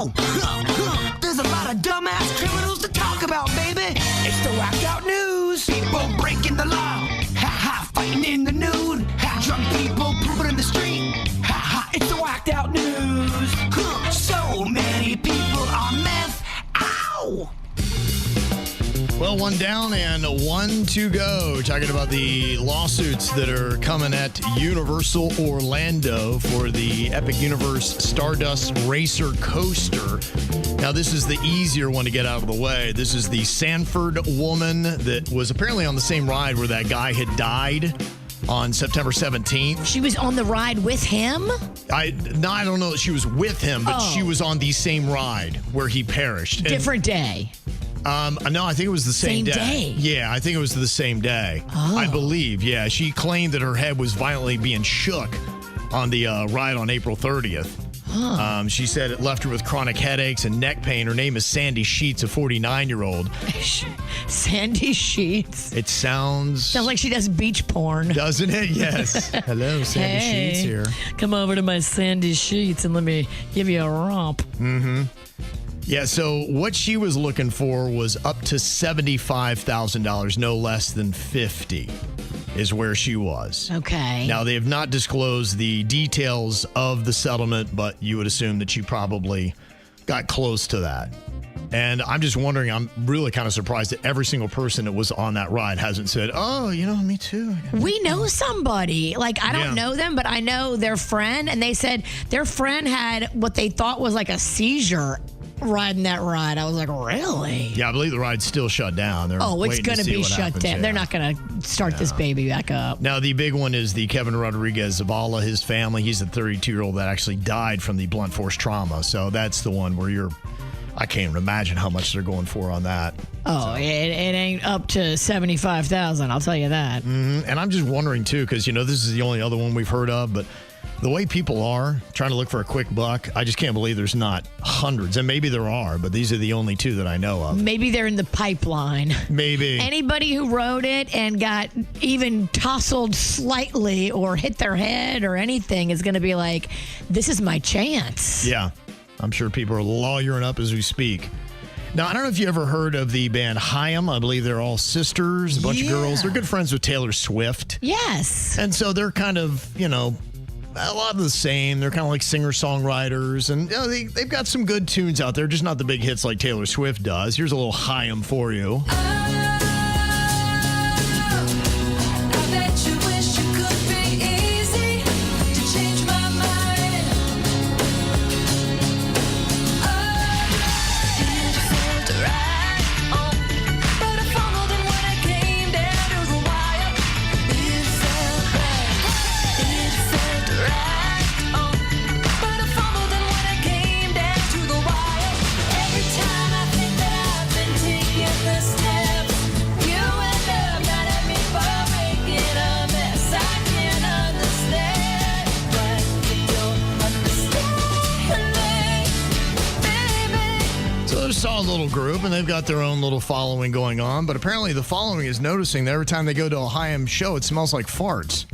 Whoa! There's a lot of dumbass criminals to talk about, baby. It's the whacked out news. People breaking the law. Ha-ha, fighting in the nude. Ha, drunk people pooping in the street. Ha-ha, it's the whacked out news. So many people on meth. Ow! Well, one down and one to go. Talking about the lawsuits that are coming at Universal Orlando for the Epic Universe Stardust Racer Coaster. Now, this is the easier one to get out of the way. This is the Sanford woman that was apparently on the same ride where that guy had died on September 17th. She was on the ride with him? I don't know that she was with him, but she was on the same ride where he perished. Different day. No, I think it was the same day. Yeah, I think it was the same day. I believe, yeah. She claimed that her head was violently being shook on the ride on April 30th. She said it left her with chronic headaches and neck pain. Her name is Sandy Sheets, a 49-year-old. Sandy Sheets? It sounds like she does beach porn. Doesn't it? Yes. Hello, Sandy Sheets here. Come over to my Sandy Sheets and let me give you a romp. Mm-hmm. Yeah, so what she was looking for was up to $75,000, no less than $50,000 is where she was. Okay. Now, they have not disclosed the details of the settlement, but you would assume that she probably got close to that. And I'm just wondering, I'm really kind of surprised that every single person that was on that ride hasn't said, oh, me too. We know somebody. Like, I don't know them, but I know their friend. And they said their friend had what they thought was like a seizure riding that ride. I was like, really? Yeah, I believe the ride's still shut down. It's going to be shut down. Yeah. They're not going to start this baby back up. Now, the big one is the Kevin Rodriguez Zavala, his family. He's a 32-year-old that actually died from the blunt force trauma. So that's the one where I can't even imagine how much they're going for on that. It ain't up to $75,000. I'll tell you that. Mm-hmm. And I'm just wondering, too, because, this is the only other one we've heard of, but the way people are trying to look for a quick buck, I just can't believe there's not hundreds. And maybe there are, but these are the only two that I know of. Maybe they're in the pipeline. Maybe. Anybody who rode it and got even tousled slightly or hit their head or anything is going to be like, this is my chance. Yeah. I'm sure people are lawyering up as we speak. Now, I don't know if you ever heard of the band Haim. I believe they're all sisters, a bunch of girls. They're good friends with Taylor Swift. Yes. And so they're kind of, a lot of the same. They're kind of like singer-songwriters. And they've got some good tunes out there, just not the big hits like Taylor Swift does. Here's a little Haim for you. Solid little group, and they've got their own little following going on, but apparently the following is noticing that every time they go to a Haim show, it smells like farts.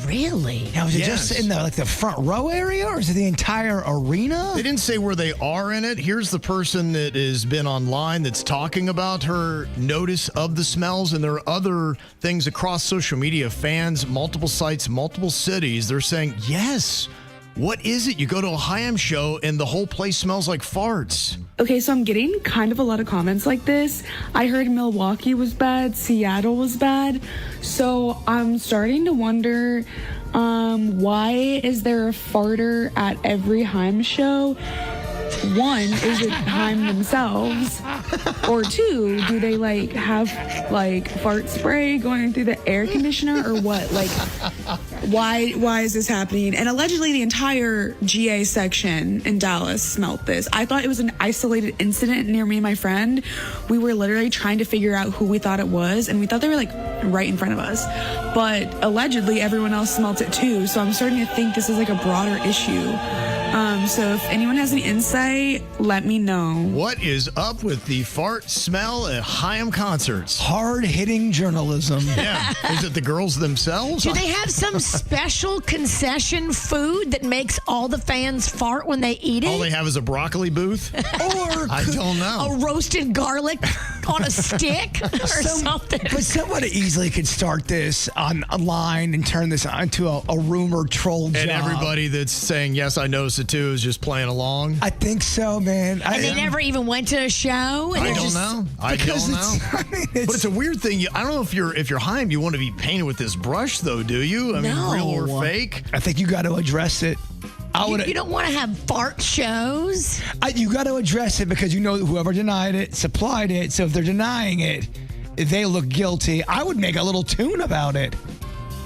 Really? Now, is it just in the front row area, or is it the entire arena? They didn't say where they are in it. Here's the person that has been online that's talking about her notice of the smells, and there are other things across social media, fans, multiple sites, multiple cities. They're saying, yes, what is it? You go to a Haim show, and the whole place smells like farts. Okay, so I'm getting kind of a lot of comments like this. I heard Milwaukee was bad, Seattle was bad. So I'm starting to wonder, why is there a farter at every Haim show? One, is it Haim themselves? Or two, do they have fart spray going through the air conditioner or what? Why is this happening? And allegedly the entire GA section in Dallas smelled this. I thought it was an isolated incident near me and my friend. We were literally trying to figure out who we thought it was, and we thought they were right in front of us. But allegedly everyone else smelt it too, so I'm starting to think this is a broader issue. So if anyone has any insight, let me know. What is up with the fart smell at Haim concerts? Hard-hitting journalism. Yeah. Is it the girls themselves? Do they have some special concession food that makes all the fans fart when they eat it? All they have is a broccoli booth? Or I don't know. a roasted garlic on a stick or something. But somebody easily could start this online and turn this into a rumor troll job. And everybody that's saying, yes, I noticed it too, is just playing along? I think so, man. And they never even went to a show? And I don't know. I don't know. But it's a weird thing. I don't know if you're Haim, you want to be painted with this brush, though, do you? I mean, real or fake? I think you got to address it. You don't want to have fart shows? You got to address it because you know whoever denied it supplied it. So if they're denying it, they look guilty. I would make a little tune about it.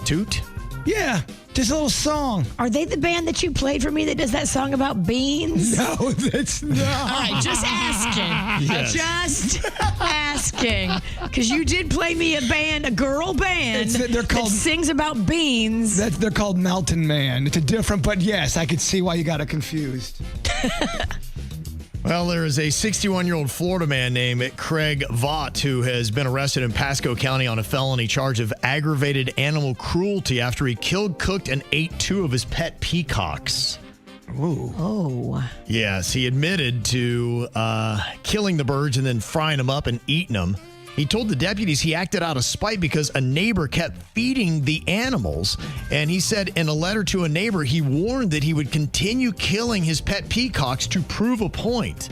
Toot? Yeah, just a little song. Are they the band that you played for me that does that song about beans? No, that's not. All right, just asking. Yes. Just asking. Because you did play me a girl band They're called, that sings about beans. They're called Mountain Man. It's a different, but yes, I could see why you got it confused. Well, there is a 61-year-old Florida man named Craig Vaught who has been arrested in Pasco County on a felony charge of aggravated animal cruelty after he killed, cooked, and ate 2 of his pet peacocks. Ooh. Oh. Yes, he admitted to killing the birds and then frying them up and eating them. He told the deputies he acted out of spite because a neighbor kept feeding the animals. And he said in a letter to a neighbor, he warned that he would continue killing his pet peacocks to prove a point.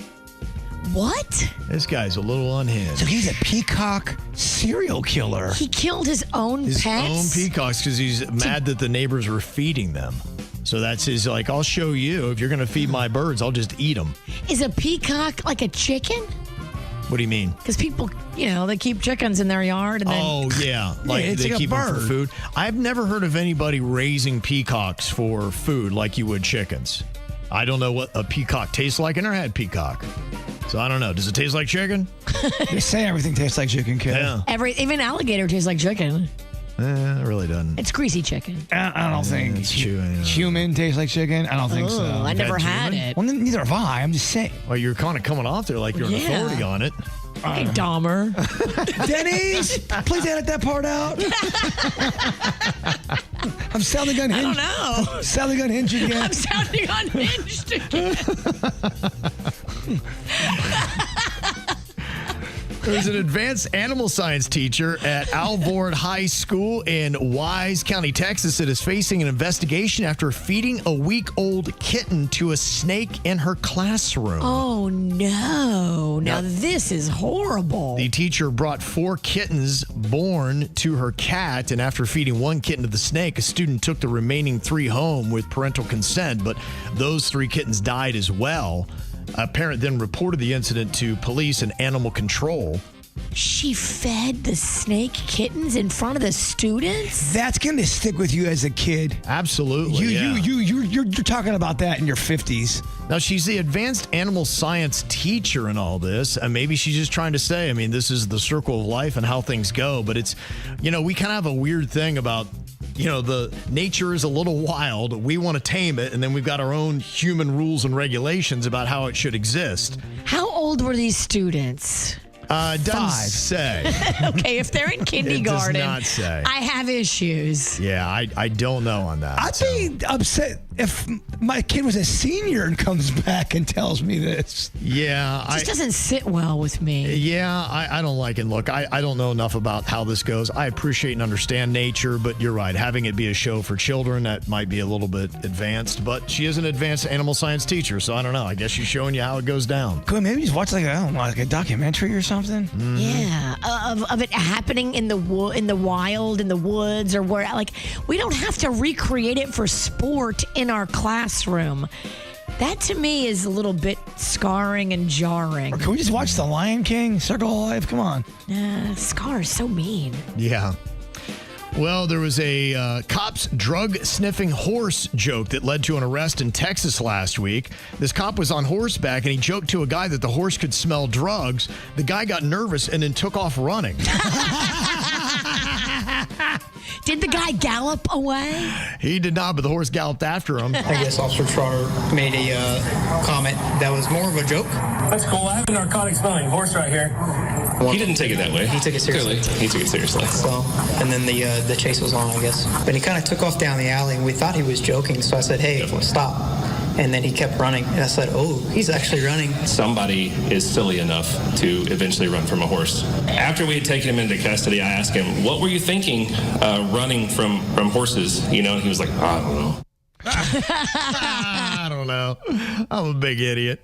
What? This guy's a little unhinged. So he's a peacock serial killer. He killed his own His pets? own peacocks because he's mad that the neighbors were feeding them. So that's his, like, I'll show you. If you're going to feed my birds, I'll just eat them. Is a peacock like a chicken? What do you mean? Because people, they keep chickens in their yard and then... Oh, yeah. Like it's they like a keep them for bird. food. I've never heard of anybody raising peacocks for food like you would chickens. I don't know what a peacock tastes like. I never had peacock. So I don't know. Does it taste like chicken? They say everything tastes like chicken, kid. Yeah. Even alligator tastes like chicken. It really doesn't. It's greasy chicken. I don't think it's true, yeah. human tastes like chicken. I don't think so. I never had had human? it. Well, neither have I. I'm just saying. Well, you're kind of coming off there like you're an Yeah. authority on it. Hey, Dahmer. Denny's, please edit that part out. I'm sounding I unhinged. don't know. Sounding unhinged again. I'm sounding unhinged again. There's an advanced animal science teacher at Alvord High School in Wise County, Texas, that is facing an investigation after feeding a week-old kitten to a snake in her classroom. Oh, no. Now, this is horrible. The teacher brought 4 kittens born to her cat, and after feeding 1 kitten to the snake, a student took the remaining 3 home with parental consent, but those 3 kittens died as well. A parent then reported the incident to police and animal control. She fed the snake kittens in front of the students? That's going to stick with you as a kid. Absolutely. You're talking about that in your 50s. Now, she's the advanced animal science teacher in all this, and maybe she's just trying to say, this is the circle of life and how things go, but it's, we kind of have a weird thing about, the nature is a little wild. We want to tame it, and then we've got our own human rules and regulations about how it should exist. How old were these students? Doesn't 5. say. Okay, if they're in kindergarten, not say. I have issues. Yeah, I don't know on that. I'd be upset if my kid was a senior and comes back and tells me this. Yeah. It just doesn't sit well with me. Yeah, I don't like it. Look, I don't know enough about how this goes. I appreciate and understand nature, but you're right. Having it be a show for children, that might be a little bit advanced. But she is an advanced animal science teacher, so I don't know. I guess she's showing you how it goes down. Could we maybe just watch like a documentary or something? Yeah, of it happening in the wild, in the woods, or where. Like, we don't have to recreate it for sport in our classroom. That to me is a little bit scarring and jarring. Or can we just watch The Lion King, Circle of Life? Come on. Scar is so mean. Yeah. Well, there was a cop's drug-sniffing horse joke that led to an arrest in Texas last week. This cop was on horseback, and he joked to a guy that the horse could smell drugs. The guy got nervous and then took off running. Did the guy gallop away? He did not, but the horse galloped after him. I guess Officer Trotter made a comment that was more of a joke. That's cool. I have a narcotic smelling horse right here. He didn't take it that way. He took it seriously. Clearly, he took it seriously. So, and then the chase was on, I guess. But he kind of took off down the alley, and we thought he was joking. So I said, "Hey, Definitely. stop." And then he kept running. And I said, "Oh, he's actually running." Somebody is silly enough to eventually run from a horse. After we had taken him into custody, I asked him, "What were you thinking running from horses?" You know, and he was like, "I don't know." I don't know. I'm a big idiot.